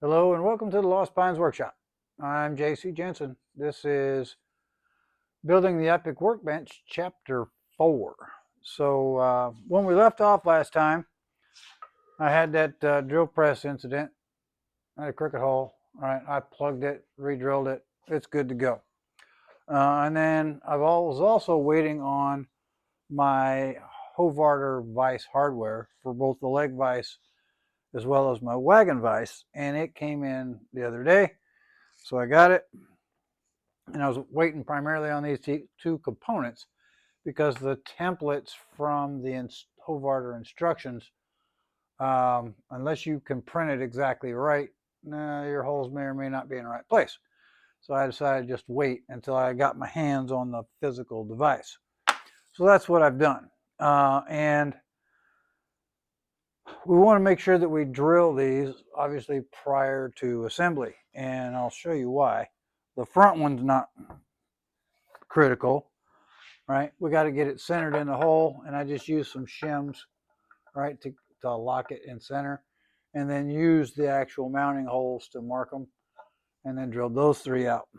Hello and welcome to the Lost Pines Workshop. I'm J.C. Jensen. This is Building the Epic Workbench, Chapter 4. So when we left off last time, I had that drill press incident. I had a crooked hole. All right, I plugged it, re-drilled it. It's good to go. And then I was also waiting on my Hovarder vise hardware for both the leg vise as well as my wagon vise, and it came in the other day. So I got it, and I was waiting primarily on these two components because the templates from the Hovarder instructions, unless you can print it exactly right, your holes may or may not be in the right place. So I decided to just wait until I got my hands on the physical device. So that's what I've done. And we want to make sure that we drill these, obviously, prior to assembly. And I'll show you why. The front one's not critical, right? We got to get it centered in the hole, and I just use some shims, right, to lock it in center, and then use the actual mounting holes to mark them, and then drill those three out.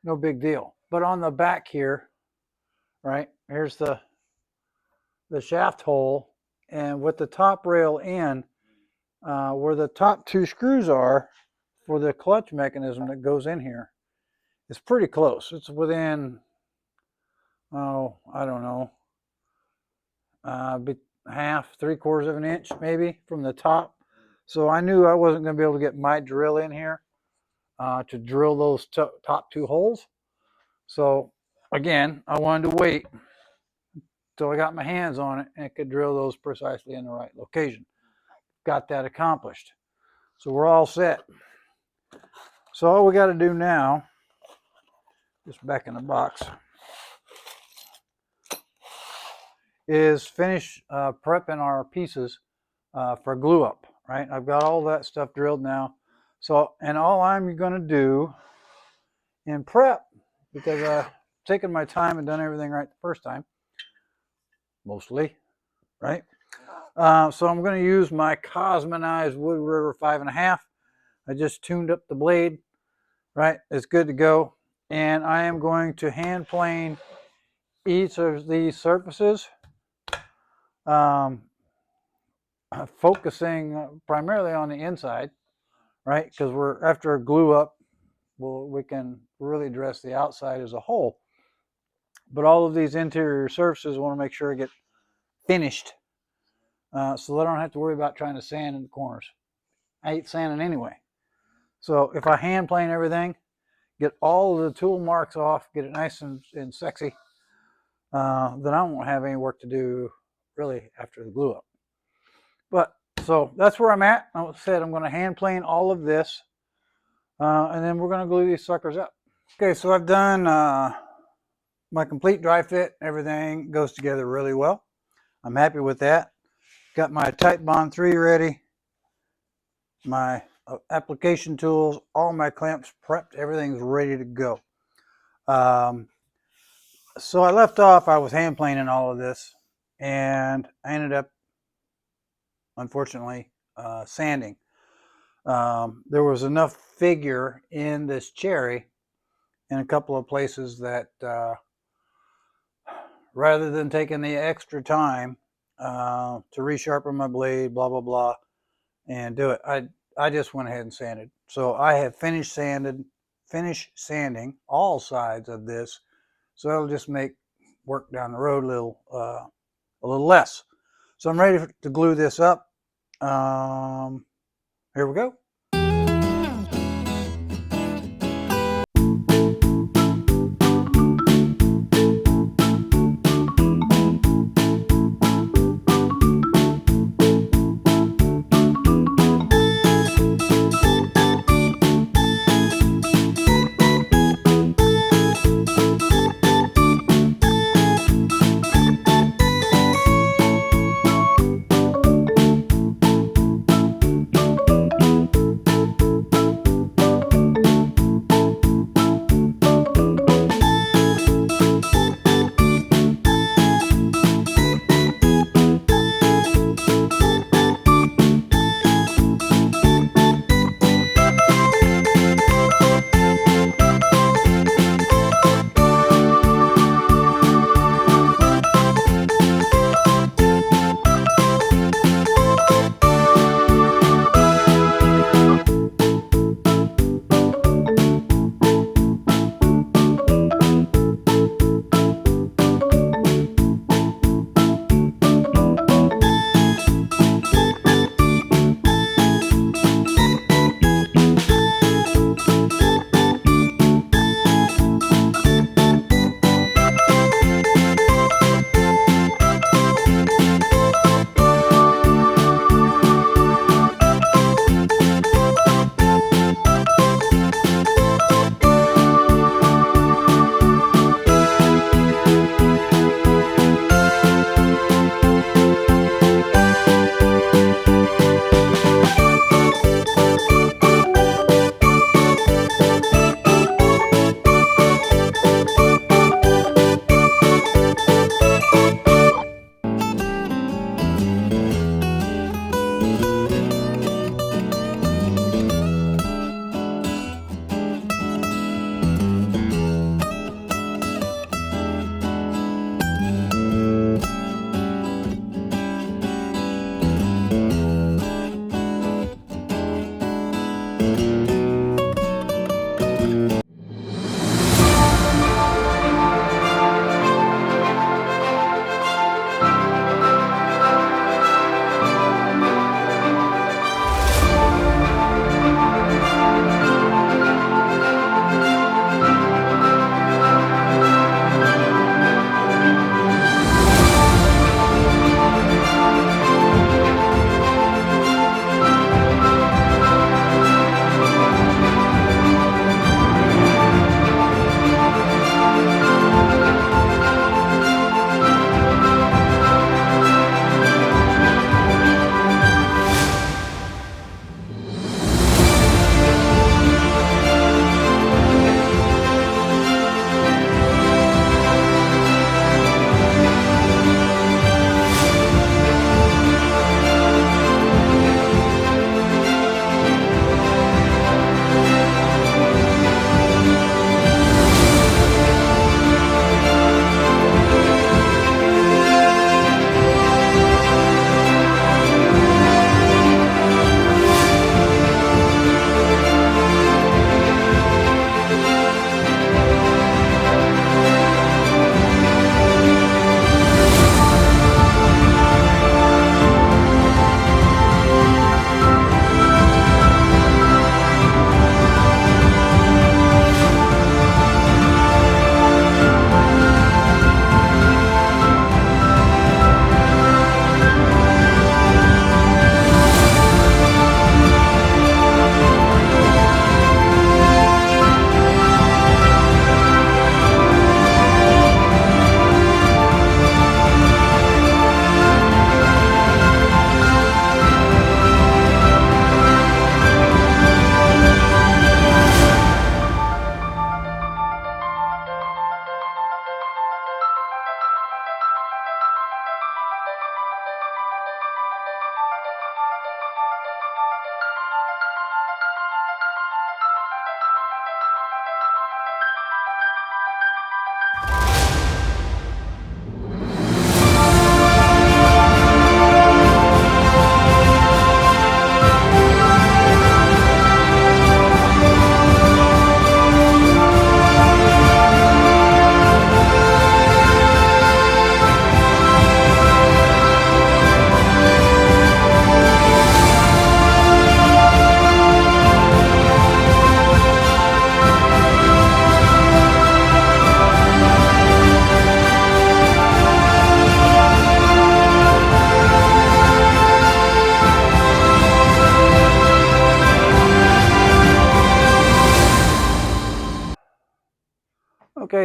No big deal. But on the back here, right, here's the shaft hole, and with the top rail in, where the top two screws are for the clutch mechanism that goes in here, it's pretty close. It's within, oh, I don't know, half, 3/4 of an inch maybe from the top. So I knew I wasn't going to be able to get my drill in here to drill those top two holes. So again, I wanted to wait till I got my hands on it and could drill those precisely in the right location. Got that accomplished. So we're all set. So all we got to do now, just back in the box, is finish prepping our pieces for glue up, right? I've got all that stuff drilled now. So, and all I'm going to do in prep, because I've taken my time and done everything right the first time, mostly, right? So I'm going to use my Cosmonized Wood River 5.5. I just tuned up the blade, right? It's good to go. And I am going to hand plane each of these surfaces, focusing primarily on the inside, right? Because we're after a glue up, we can really address the outside as a whole. But all of these interior surfaces, I want to make sure I get finished, so that I don't have to worry about trying to sand in the corners. I hate sanding anyway. So if I hand plane everything, get all of the tool marks off, get it nice and sexy, then I won't have any work to do really after the glue up. But so that's where I'm at. Like I said, I'm going to hand plane all of this, and then we're going to glue these suckers up. Okay, so I've done my complete dry fit. Everything goes together really well. I'm happy with that. Got my Titebond 3 ready, my application tools, all my clamps prepped. Everything's ready to go. So I left off, I was hand planing all of this, and I ended up, unfortunately, sanding. There was enough figure in this cherry in a couple of places that rather than taking the extra time to resharpen my blade, blah, blah, blah, and do it, I just went ahead and sanded. So I have finished sanding all sides of this. So it'll just make work down the road a little less. So I'm ready to glue this up. Here we go.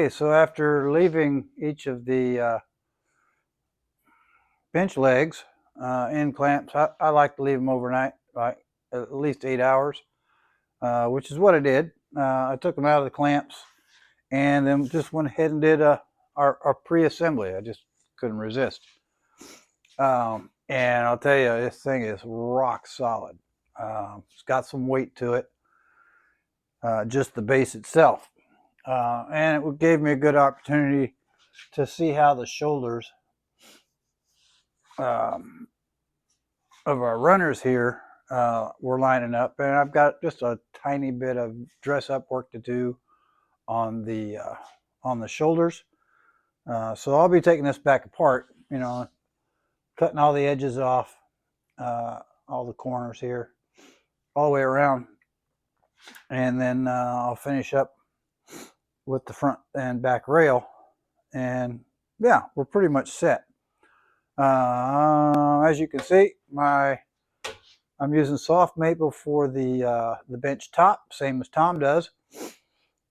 Okay, so after leaving each of the bench legs in clamps, I like to leave them overnight, like at least 8 hours, which is what I did. I took them out of the clamps and then just went ahead and did our pre-assembly. I just couldn't resist. And I'll tell you, this thing is rock solid. It's got some weight to it, just the base itself. And it gave me a good opportunity to see how the shoulders of our runners here were lining up. And I've got just a tiny bit of dress up work to do on the shoulders. So I'll be taking this back apart, cutting all the edges off, all the corners here, all the way around. And then I'll finish up with the front and back rail. And yeah, we're pretty much set. As you can see, I'm using soft maple for the bench top, same as Tom does.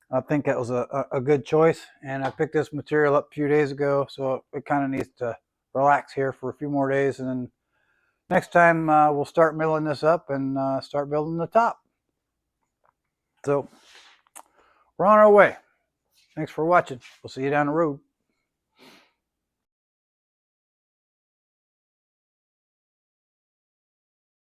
I think that was a good choice, and I picked this material up a few days ago, so it kind of needs to relax here for a few more days, and then next time we'll start milling this up and start building the top. So we're on our way. Thanks for watching. We'll see you down the road.